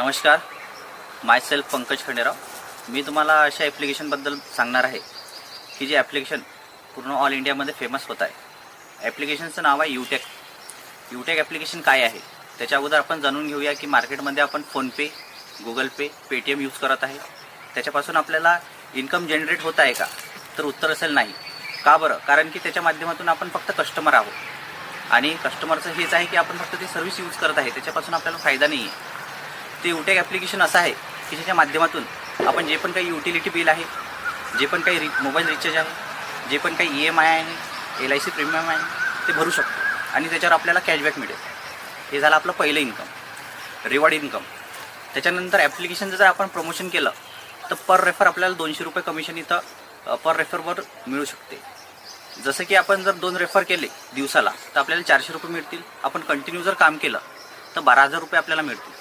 नमस्कार, माय सेल्फ पंकज खंडेराव। मी तुम्हाला अशा ॲप्लिकेशनबद्दल सांगणार आहे की जे ॲप्लिकेशन पूर्ण ऑल इंडियामध्ये फेमस होत आहे। ॲप्लिकेशनचं नाव आहे यूटेक। यूटेक ॲप्लिकेशन काय आहे त्याच्या अगोदर आपण जाणून घेऊया की मार्केटमध्ये आपण फोनपे, गुगल पे, पेटीएम यूज करत आहे, त्याच्यापासून आपल्याला इन्कम जनरेट होत आहे का? तर उत्तर असेल नाही। का बरं? कारण की त्याच्या माध्यमातून आपण फक्त कस्टमर आहोत आणि कस्टमरचं हेच आहे की आपण फक्त ती सर्व्हिस यूज करत आहे, त्याच्यापासून आपल्याला फायदा नाही आहे। ते यूटेक ॲप्लिकेशन असं आहे की ज्याच्या माध्यमातून आपण जे पण काही युटिलिटी बिल आहे, जे पण काही मोबाईल रिचार्ज आहे, जे पण काही EMI आहे, LIC प्रीमियम आहे, ते भरू शकतो आणि त्याच्यावर आपल्याला कॅशबॅक मिळेल। हे झालं आपलं पहिलं इन्कम, रिवॉर्ड इन्कम। त्याच्यानंतर ॲप्लिकेशनचं जर आपण प्रमोशन केलं तर पर रेफर आपल्याला 200 रुपये कमिशन इथं पर रेफरवर मिळू शकते। जसं की आपण जर 2 रेफर केले दिवसाला तर आपल्याला 400 रुपये मिळतील। आपण कंटिन्यू जर काम केलं तर 12,000 रुपये आपल्याला मिळतील।